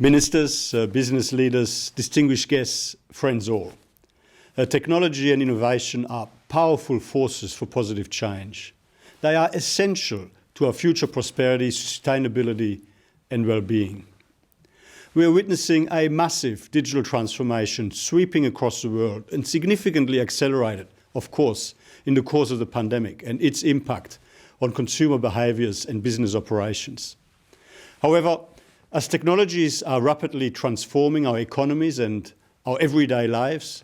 Ministers, business leaders, distinguished guests, friends all. Technology and innovation are powerful forces for positive change. They are essential to our future prosperity, sustainability and well-being. We are witnessing a massive digital transformation sweeping across the world and significantly accelerated, of course, in the course of the pandemic and its impact on consumer behaviours and business operations. However, as technologies are rapidly transforming our economies and our everyday lives,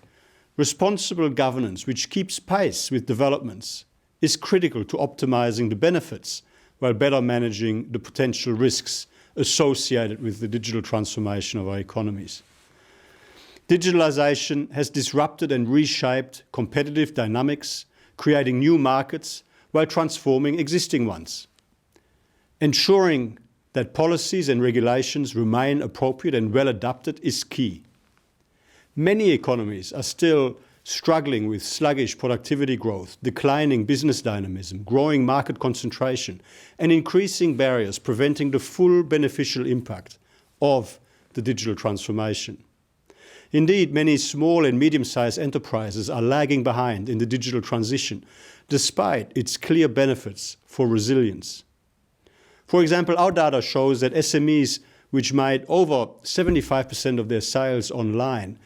responsible governance which keeps pace with developments is critical to optimising the benefits while better managing the potential risks associated with the digital transformation of our economies. Digitalisation has disrupted and reshaped competitive dynamics, creating new markets while transforming existing ones. Ensuring that policies and regulations remain appropriate and well adapted is key. Many economies are still struggling with sluggish productivity growth, declining business dynamism, growing market concentration, and increasing barriers preventing the full beneficial impact of the digital transformation. Indeed, many small and medium-sized enterprises are lagging behind in the digital transition, despite its clear benefits for resilience. For example, our data shows that SMEs, which made over 75% of their sales online,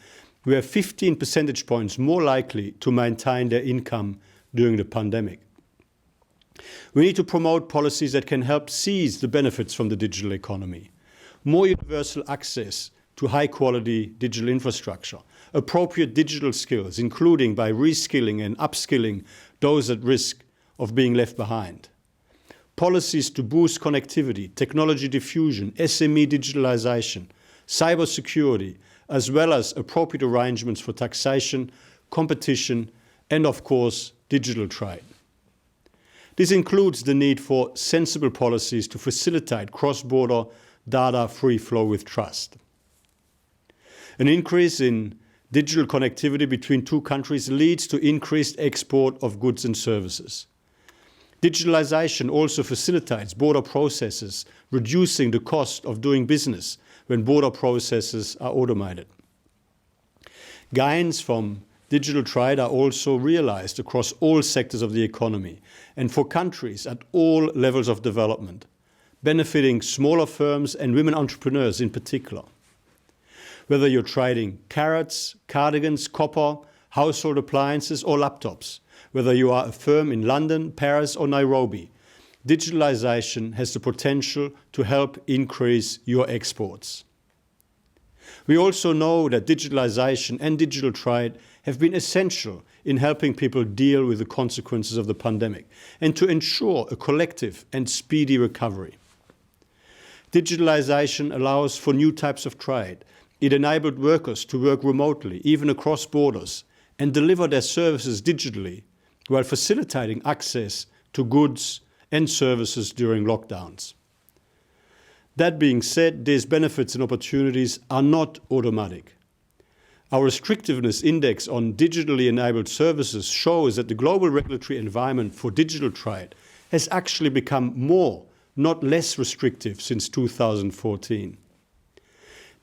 were 15 percentage points more likely to maintain their income during the pandemic. We need to promote policies that can help seize the benefits from the digital economy. More universal access to high-quality digital infrastructure, appropriate digital skills, including by reskilling and upskilling those at risk of being left behind. Policies to boost connectivity, technology diffusion, SME digitalisation, cybersecurity, as well as appropriate arrangements for taxation, competition, and of course, digital trade. This includes the need for sensible policies to facilitate cross-border data free flow with trust. An increase in digital connectivity between two countries leads to increased export of goods and services. Digitalisation also facilitates border processes, reducing the cost of doing business when border processes are automated. Gains from digital trade are also realised across all sectors of the economy and for countries at all levels of development, benefiting smaller firms and women entrepreneurs in particular. Whether you're trading carrots, cardigans, copper, household appliances or laptops, whether you are a firm in London, Paris or Nairobi, digitalisation has the potential to help increase your exports. We also know that digitalisation and digital trade have been essential in helping people deal with the consequences of the pandemic and to ensure a collective and speedy recovery. Digitalisation allows for new types of trade. It enabled workers to work remotely, even across borders, and deliver their services digitally, while facilitating access to goods and services during lockdowns. That being said, these benefits and opportunities are not automatic. Our restrictiveness index on digitally enabled services shows that the global regulatory environment for digital trade has actually become more, not less restrictive since 2014.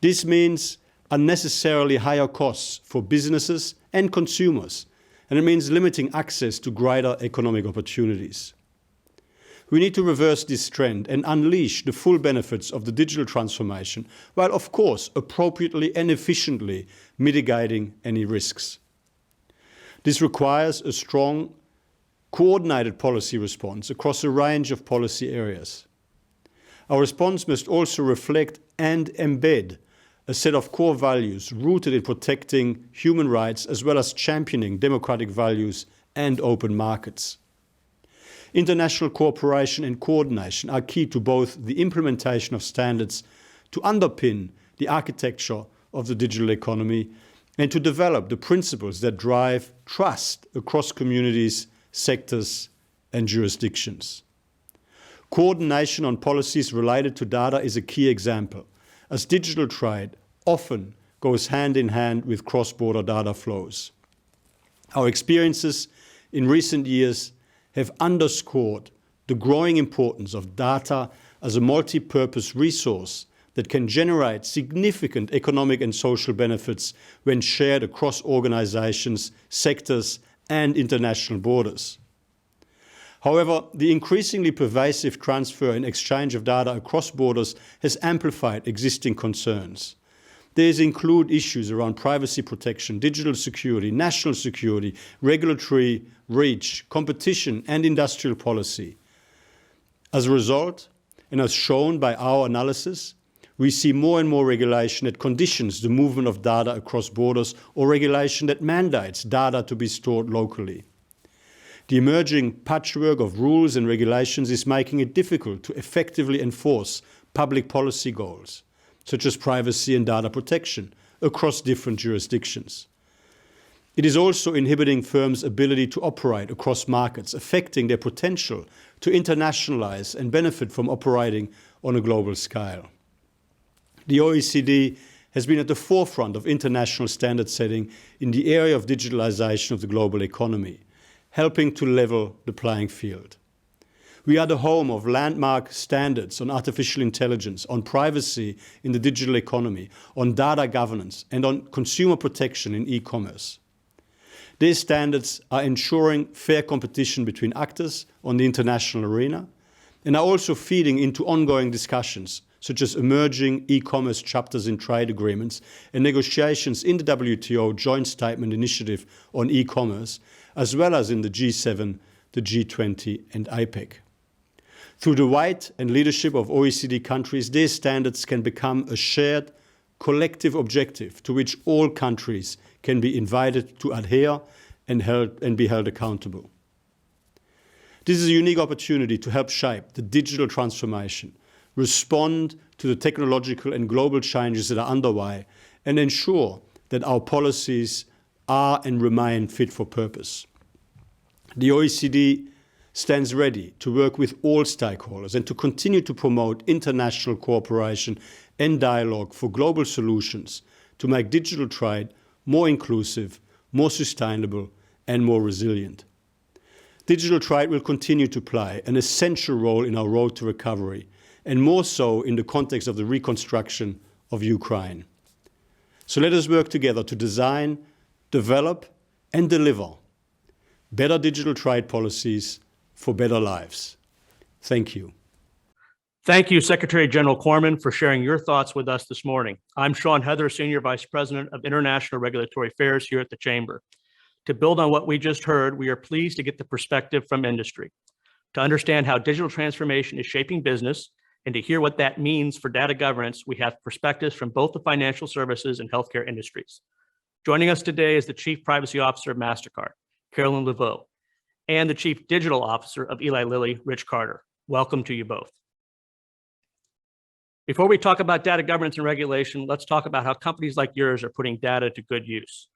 This means unnecessarily higher costs for businesses and consumers, and it means limiting access to greater economic opportunities. We need to reverse this trend and unleash the full benefits of the digital transformation, while of course appropriately and efficiently mitigating any risks. This requires a strong, coordinated policy response across a range of policy areas. Our response must also reflect and embed a set of core values rooted in protecting human rights as well as championing democratic values and open markets. International cooperation and coordination are key to both the implementation of standards to underpin the architecture of the digital economy and to develop the principles that drive trust across communities, sectors and jurisdictions. Coordination on policies related to data is a key example, as digital trade often goes hand in hand with cross-border data flows. Our experiences in recent years have underscored the growing importance of data as a multi-purpose resource that can generate significant economic and social benefits when shared across organizations, sectors, and international borders. However, the increasingly pervasive transfer and exchange of data across borders has amplified existing concerns. These include issues around privacy protection, digital security, national security, regulatory reach, competition, and industrial policy. As a result, and as shown by our analysis, we see more and more regulation that conditions the movement of data across borders or regulation that mandates data to be stored locally. The emerging patchwork of rules and regulations is making it difficult to effectively enforce public policy goals, such as privacy and data protection, across different jurisdictions. It is also inhibiting firms' ability to operate across markets, affecting their potential to internationalize and benefit from operating on a global scale. The OECD has been at the forefront of international standard setting in the area of digitalization of the global economy, helping to level the playing field. We are the home of landmark standards on artificial intelligence, on privacy in the digital economy, on data governance, and on consumer protection in e-commerce. These standards are ensuring fair competition between actors on the international arena and are also feeding into ongoing discussions, such as emerging e-commerce chapters in trade agreements and negotiations in the WTO Joint Statement Initiative on e-commerce, as well as in the G7, the G20, and APEC. Through the weight and leadership of OECD countries, these standards can become a shared, collective objective to which all countries can be invited to adhere and be held accountable. This is a unique opportunity to help shape the digital transformation, respond to the technological and global changes that are underway, and ensure that our policies are and remain fit for purpose. The OECD stands ready to work with all stakeholders and to continue to promote international cooperation and dialogue for global solutions to make digital trade more inclusive, more sustainable, and more resilient. Digital trade will continue to play an essential role in our road to recovery, and more so in the context of the reconstruction of Ukraine. So let us work together to design, develop, and deliver better digital trade policies for better lives. Thank you. Thank you, Secretary General Corman, for sharing your thoughts with us this morning. I'm Sean Heather, Senior Vice President of International Regulatory Affairs here at the Chamber. To build on what we just heard, we are pleased to get the perspective from industry, to understand how digital transformation is shaping business, and to hear what that means for data governance. We have perspectives from both the financial services and healthcare industries. Joining us today is the Chief Privacy Officer of MasterCard, Carolyn Laveau, and the Chief Digital Officer of Eli Lilly, Rich Carter. Welcome to you both. Before we talk about data governance and regulation, let's talk about how companies like yours are putting data to good use.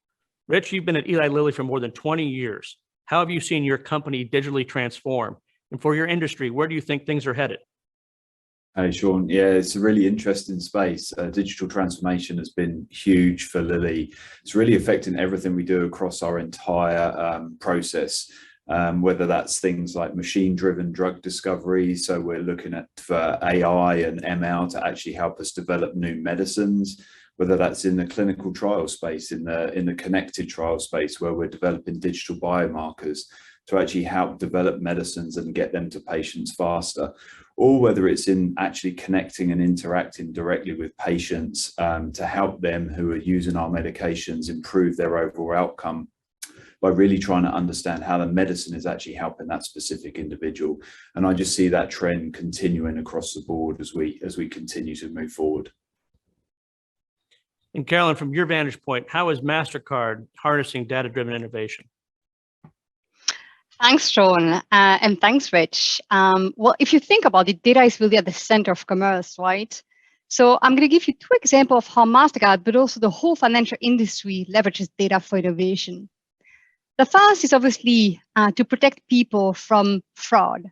Rich, you've been at Eli Lilly for more than 20 years. How have you seen your company digitally transform? And for your industry, where do you think things are headed? Hey, Sean. Yeah, it's a really interesting space. Digital transformation has been huge for Lilly. It's really affecting everything we do across our entire process, whether that's things like machine-driven drug discovery. So we're looking at for AI and ML to actually help us develop new medicines, whether that's in the clinical trial space, in the connected trial space, where we're developing digital biomarkers to actually help develop medicines and get them to patients faster, or whether it's in actually connecting and interacting directly with patients to help them who are using our medications improve their overall outcome by really trying to understand how the medicine is actually helping that specific individual. And I just see that trend continuing across the board as we continue to move forward. And Carolyn, from your vantage point, how is MasterCard harnessing data-driven innovation? Thanks, Sean, and thanks, Rich. Well, if you think about it, data is really at the center of commerce, right? So I'm going to give you two examples of how MasterCard, but also the whole financial industry, leverages data for innovation. The first is obviously to protect people from fraud.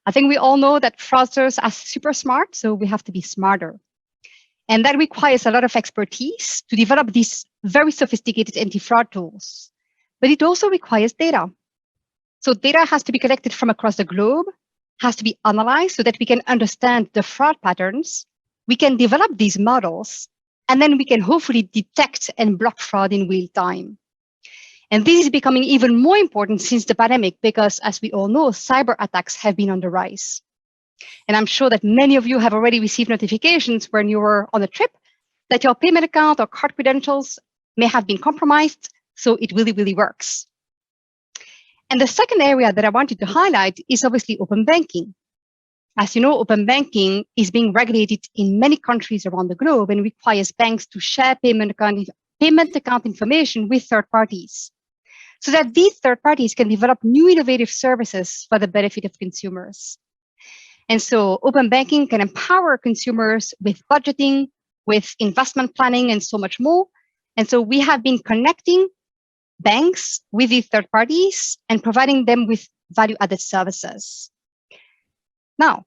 I think we all know that fraudsters are super smart, so we have to be smarter. And that requires a lot of expertise to develop these very sophisticated anti-fraud tools. But it also requires data. So data has to be collected from across the globe, has to be analyzed so that we can understand the fraud patterns, we can develop these models, and then we can hopefully detect and block fraud in real time. And this is becoming even more important since the pandemic, because as we all know, cyber attacks have been on the rise. And I'm sure that many of you have already received notifications when you were on a trip that your payment account or card credentials may have been compromised. So it really, really works. And the second area that I wanted to highlight is obviously open banking. As you know, open banking is being regulated in many countries around the globe and requires banks to share payment account information with third parties, so that these third parties can develop new innovative services for the benefit of consumers. And so open banking can empower consumers with budgeting, with investment planning, and so much more. And so we have been connecting banks with these third parties and providing them with value-added services. Now,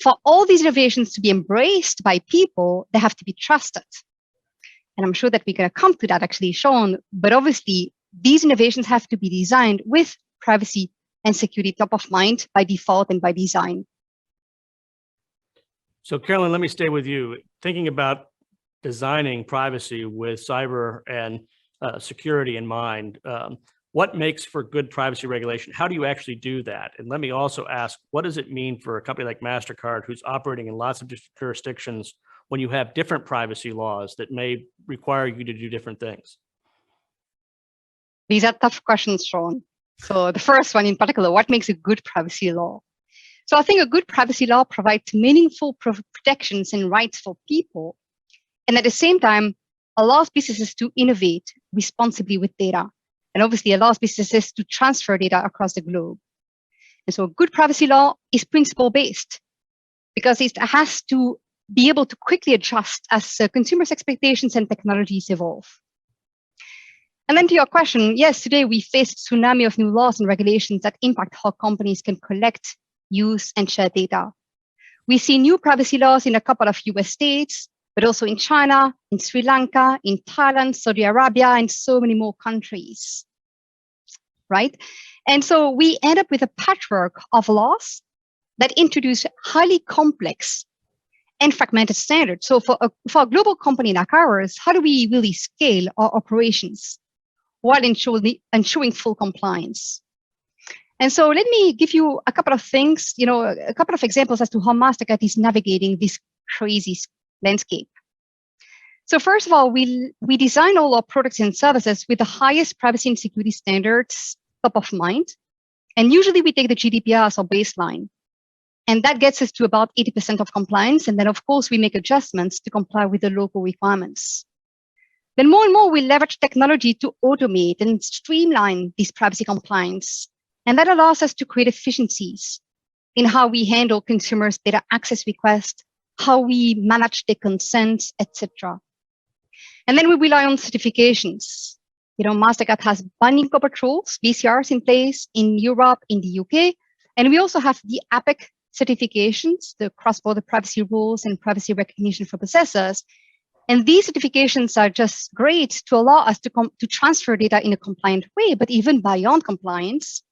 for all these innovations to be embraced by people, they have to be trusted. And I'm sure that we're going to come to that actually, Sean, but obviously these innovations have to be designed with privacy and security top of mind by default and by design. So Carolyn, let me stay with you. Thinking about designing privacy with cyber and security in mind, what makes for good privacy regulation? How do you actually do that? And let me also ask, what does it mean for a company like MasterCard, who's operating in lots of jurisdictions, when you have different privacy laws that may require you to do different things? These are tough questions, Sean. So the first one in particular, what makes a good privacy law? So I think a good privacy law provides meaningful protections and rights for people, and at the same time, allows businesses to innovate responsibly with data, and obviously allows businesses to transfer data across the globe. And so a good privacy law is principle-based, because it has to be able to quickly adjust as consumers' expectations and technologies evolve. And then to your question, yes, today we face a tsunami of new laws and regulations that impact how companies can collect, use, and share data. We see new privacy laws in a couple of US states, but also in China, in Sri Lanka, in Thailand, Saudi Arabia, and so many more countries, right? And so we end up with a patchwork of laws that introduce highly complex and fragmented standards. So for a global company like ours, how do we really scale our operations while ensuring full compliance? And so let me give you a couple of things, a couple of examples as to how MasterCard is navigating this crazy landscape. So first of all, we design all our products and services with the highest privacy and security standards top of mind. And usually we take the GDPR as our baseline. And that gets us to about 80% of compliance. And then, of course, we make adjustments to comply with the local requirements. Then more and more, we leverage technology to automate and streamline this privacy compliance. And that allows us to create efficiencies in how we handle consumers' data access requests, how we manage their consent, etc. And then we rely on certifications. MasterCard has binding corporate rules, BCRs in place in Europe, in the UK. And we also have the APEC certifications, the cross-border privacy rules and privacy recognition for possessors. And these certifications are just great to allow us to transfer data in a compliant way, but even beyond compliance,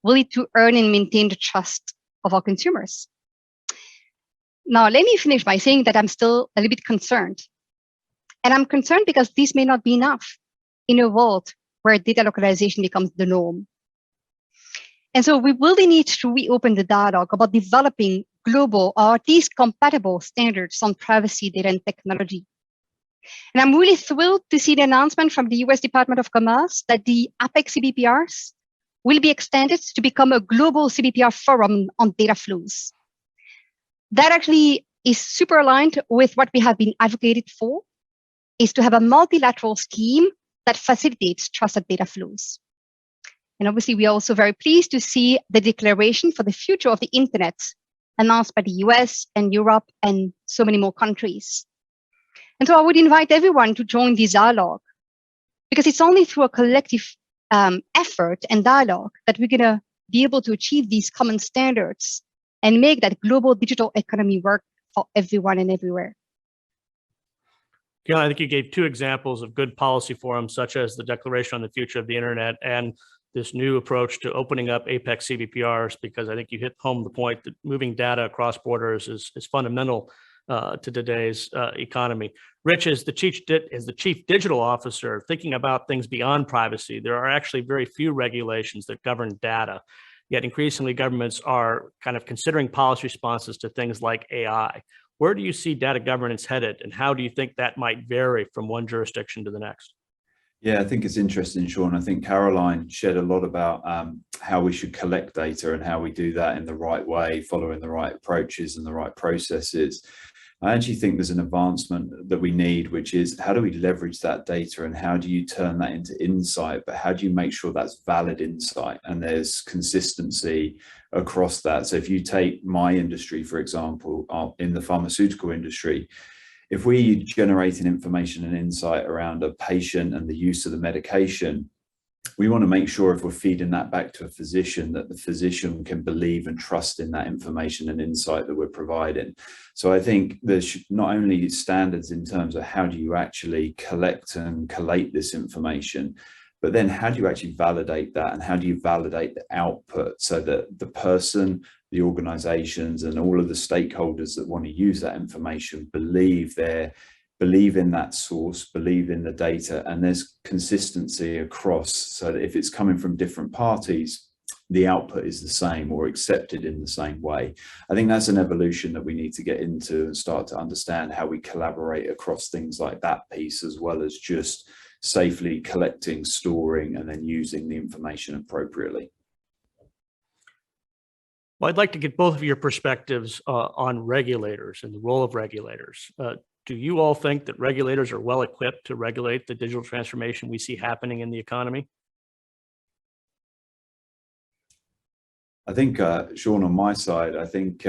really to earn and maintain the trust of our consumers. Now, let me finish by saying that I'm still a little bit concerned. And I'm concerned because this may not be enough in a world where data localization becomes the norm. And so we really need to reopen the dialogue about developing global or at least compatible standards on privacy, data, and technology. And I'm really thrilled to see the announcement from the US Department of Commerce that the APEC CBPRs will be extended to become a global CBPR forum on data flows. That actually is super aligned with what we have been advocated for, is to have a multilateral scheme that facilitates trusted data flows. And obviously, we are also very pleased to see the declaration for the future of the internet announced by the US and Europe and so many more countries. And so I would invite everyone to join this dialogue, because it's only through a collective effort and dialogue that we're going to be able to achieve these common standards and make that global digital economy work for everyone and everywhere. Carolyn, I think you gave two examples of good policy forums, such as the Declaration on the Future of the Internet and this new approach to opening up APEC CBPRs, because I think you hit home the point that moving data across borders is fundamental to today's economy. Rich, as the chief digital officer, thinking about things beyond privacy, there are actually very few regulations that govern data. Yet increasingly governments are kind of considering policy responses to things like AI. Where do you see data governance headed, and how do you think that might vary from one jurisdiction to the next? Yeah, I think it's interesting, Sean. I think Caroline shared a lot about how we should collect data and how we do that in the right way, following the right approaches and the right processes. I actually think there's an advancement that we need, which is how do we leverage that data and how do you turn that into insight, but how do you make sure that's valid insight and there's consistency across that? So if you take my industry, for example, in the pharmaceutical industry, if we generating information and insight around a patient and the use of the medication, we want to make sure if we're feeding that back to a physician, that the physician can believe and trust in that information and insight that we're providing. So I think there's not only standards in terms of how do you actually collect and collate this information, but then how do you actually validate that and how do you validate the output so that the person, the organizations and all of the stakeholders that want to use that information believe in that source, believe in the data, and there's consistency across so that if it's coming from different parties, the output is the same or accepted in the same way. I think that's an evolution that we need to get into and start to understand how we collaborate across things like that piece, as well as just safely collecting, storing, and then using the information appropriately. Well, I'd like to get both of your perspectives on regulators and the role of regulators. Do you all think that regulators are well equipped to regulate the digital transformation we see happening in the economy? I think, Sean, on my side, I think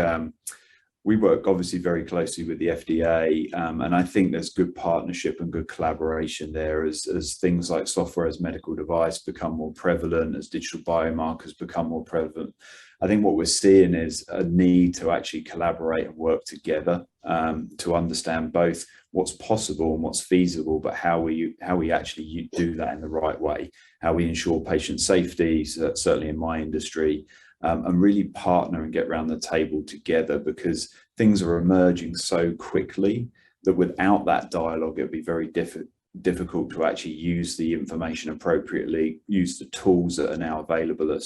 we work obviously very closely with the FDA, and I think there's good partnership and good collaboration there as things like software as medical device become more prevalent, as digital biomarkers become more prevalent. I think what we're seeing is a need to actually collaborate and work together to understand both what's possible and what's feasible, but how we actually do that in the right way, how we ensure patient safety, certainly in my industry, and really partner and get around the table together, because things are emerging so quickly that without that dialogue, it'd be very difficult to actually use the information appropriately, use the tools that are now available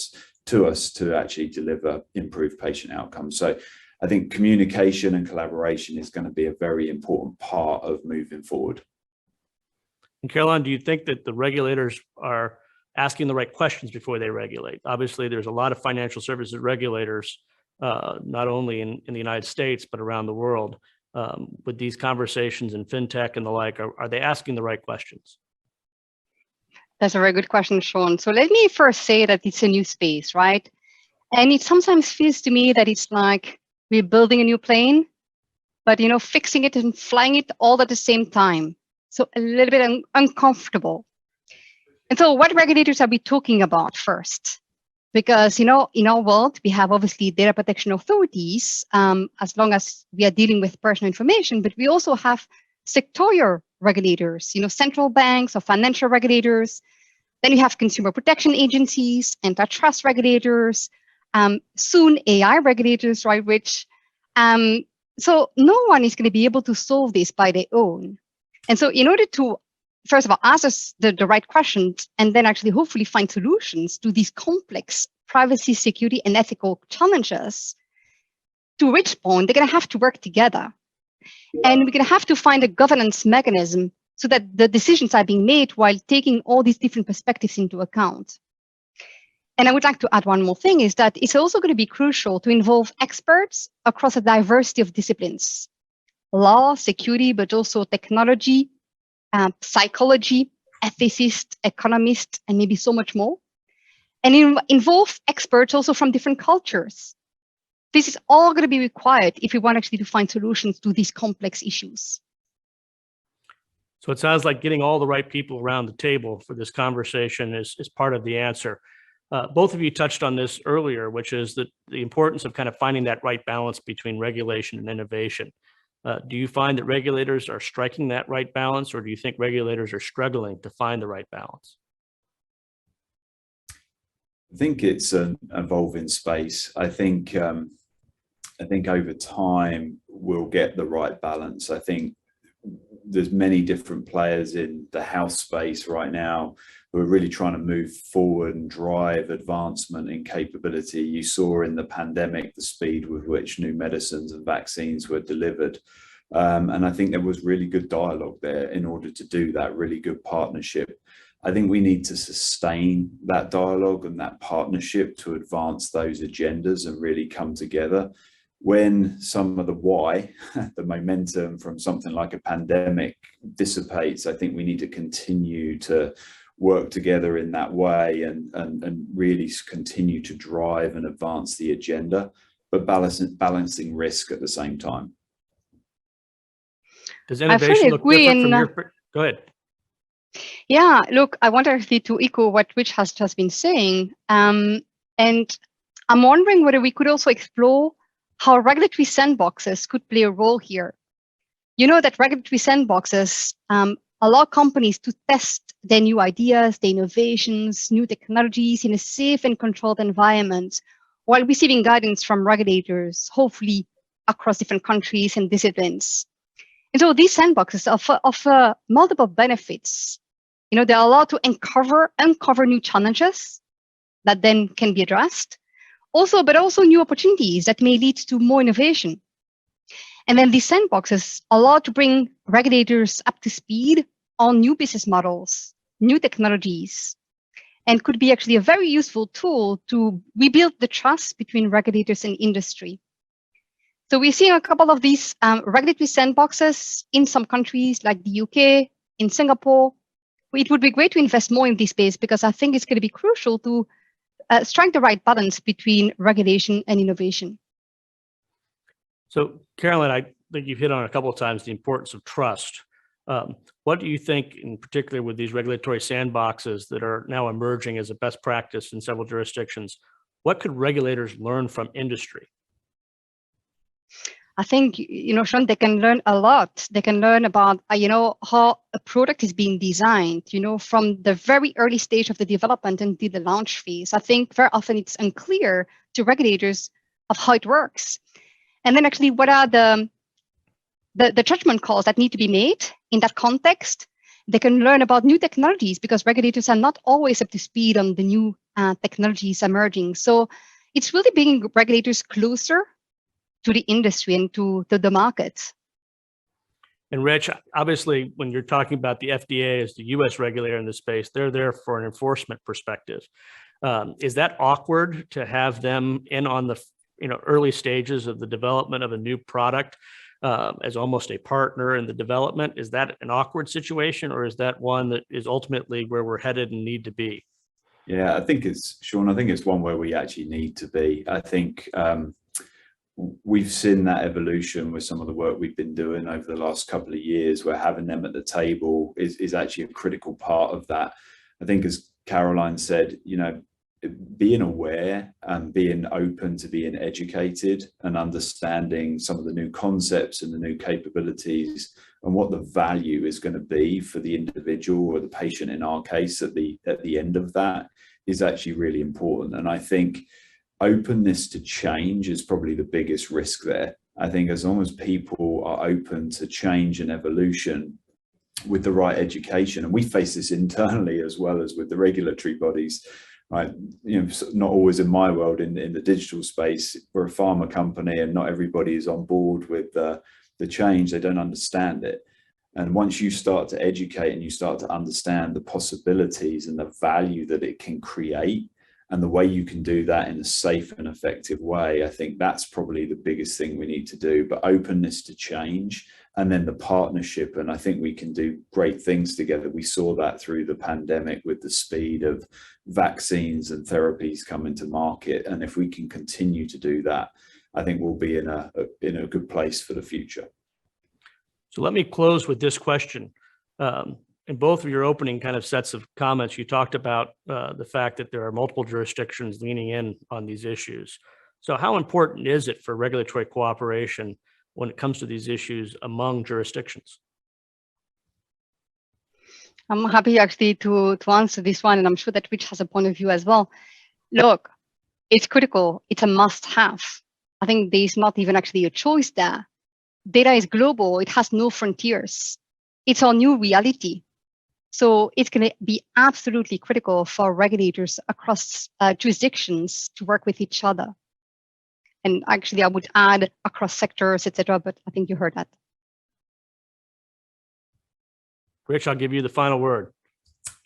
to us to actually deliver improved patient outcomes. So I think communication and collaboration is going to be a very important part of moving forward. And Caroline, do you think that the regulators are asking the right questions before they regulate? Obviously, there's a lot of financial services regulators, not only in the United States, but around the world. With these conversations in fintech and the like, are they asking the right questions? That's a very good question, Sean. So let me first say that it's a new space, right? And it sometimes feels to me that it's like we're building a new plane, but fixing it and flying it all at the same time. So a little bit uncomfortable. And so what regulators are we talking about first? Because, in our world, we have obviously data protection authorities, as long as we are dealing with personal information, but we also have sectorial regulators, central banks or financial regulators. Then you have consumer protection agencies, antitrust regulators, soon AI regulators, right, Rich? So no one is going to be able to solve this by their own. And so in order to, first of all, ask us the right questions and then actually hopefully find solutions to these complex privacy, security, and ethical challenges, to which point they're going to have to work together. And we're going to have to find a governance mechanism so that the decisions are being made while taking all these different perspectives into account. And I would like to add one more thing, is that it's also going to be crucial to involve experts across a diversity of disciplines: law, security, but also technology, psychology, ethicists, economists, and maybe so much more. And involve experts also from different cultures. This is all going to be required if we want actually to find solutions to these complex issues. So it sounds like getting all the right people around the table for this conversation is part of the answer. Both of you touched on this earlier, which is the importance of kind of finding that right balance between regulation and innovation. Do you find that regulators are striking that right balance, or do you think regulators are struggling to find the right balance? I think it's an evolving space. I think I think over time we'll get the right balance. I think there's many different players in the health space right now who are really trying to move forward and drive advancement in capability. You saw in the pandemic the speed with which new medicines and vaccines were delivered. And I think there was really good dialogue there in order to do that, really good partnership. I think we need to sustain that dialogue and that partnership to advance those agendas and really come together. When some of the why, the momentum from something like a pandemic dissipates, I think we need to continue to work together in that way and really continue to drive and advance the agenda, but balancing risk at the same time. Does innovation look different from your? Go ahead. Yeah, look, I want actually to echo what Rich has just been saying. And I'm wondering whether we could also explore how regulatory sandboxes could play a role here. You know that regulatory sandboxes allow companies to test their new ideas, their innovations, new technologies in a safe and controlled environment while receiving guidance from regulators, hopefully across different countries and disciplines. And so these sandboxes offer multiple benefits. You know, they're allowed to uncover new challenges that then can be addressed. But also new opportunities that may lead to more innovation. And then these sandboxes allow to bring regulators up to speed on new business models, new technologies, and could be actually a very useful tool to rebuild the trust between regulators and industry. So we're seeing a couple of these regulatory sandboxes in some countries like the UK, in Singapore. It would be great to invest more in this space because I think it's going to be crucial to strike the right balance between regulation and innovation. So, Carolyn, I think you've hit on a couple of times the importance of trust. What do you think, in particular with these regulatory sandboxes that are now emerging as a best practice in several jurisdictions, what could regulators learn from industry? I think, Sean, they can learn a lot. They can learn about, how a product is being designed, from the very early stage of the development until the launch phase. I think very often it's unclear to regulators of how it works. And then actually, what are the judgment calls that need to be made in that context? They can learn about new technologies because regulators are not always up to speed on the new technologies emerging. So it's really bringing regulators closer to the industry and to the market. And Rich, obviously, when you're talking about the FDA as the U.S. regulator in this space, they're there for an enforcement perspective. Is that awkward to have them in on the early stages of the development of a new product as almost a partner in the development? Is that an awkward situation, or is that one that is ultimately where we're headed and need to be? Yeah, I think it's, Sean, I think it's one where we actually need to be. I think we've seen that evolution with some of the work we've been doing over the last couple of years, where having them at the table is actually a critical part of that. I think, as Caroline said, being aware and being open to being educated and understanding some of the new concepts and the new capabilities and what the value is going to be for the individual or the patient in our case at the end of that is actually really important. And I think openness to change is probably the biggest risk there. I think as long as people are open to change and evolution with the right education, and we face this internally as well as with the regulatory bodies, right? Not always in my world, in the digital space, we're a pharma company and not everybody is on board with the change. They don't understand it. And once you start to educate and you start to understand the possibilities and the value that it can create, and the way you can do that in a safe and effective way, I think that's probably the biggest thing we need to do. But openness to change, and then the partnership. And I think we can do great things together. We saw that through the pandemic with the speed of vaccines and therapies coming to market. And if we can continue to do that, I think we'll be in a good place for the future. So let me close with this question. In both of your opening kind of sets of comments, you talked about the fact that there are multiple jurisdictions leaning in on these issues. So how important is it for regulatory cooperation when it comes to these issues among jurisdictions? I'm happy actually to answer this one, and I'm sure that Rich has a point of view as well. Look, it's critical. It's a must-have. I think there's not even actually a choice there. Data is global. It has no frontiers. It's our new reality. So it's going to be absolutely critical for regulators across jurisdictions to work with each other. And actually, I would add across sectors, etc. But I think you heard that. Rich, I'll give you the final word.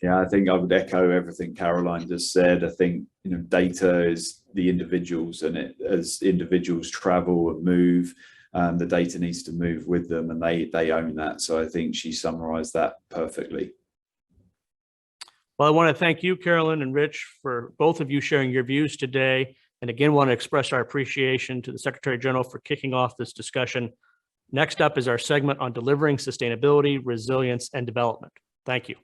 Yeah, I think I would echo everything Caroline just said. I think, data is the individuals, and as individuals travel and move, the data needs to move with them, and they own that. So I think she summarized that perfectly. Well, I want to thank you, Carolyn and Rich, for both of you sharing your views today. And again, want to express our appreciation to the Secretary General for kicking off this discussion. Next up is our segment on delivering sustainability, resilience, and development. Thank you.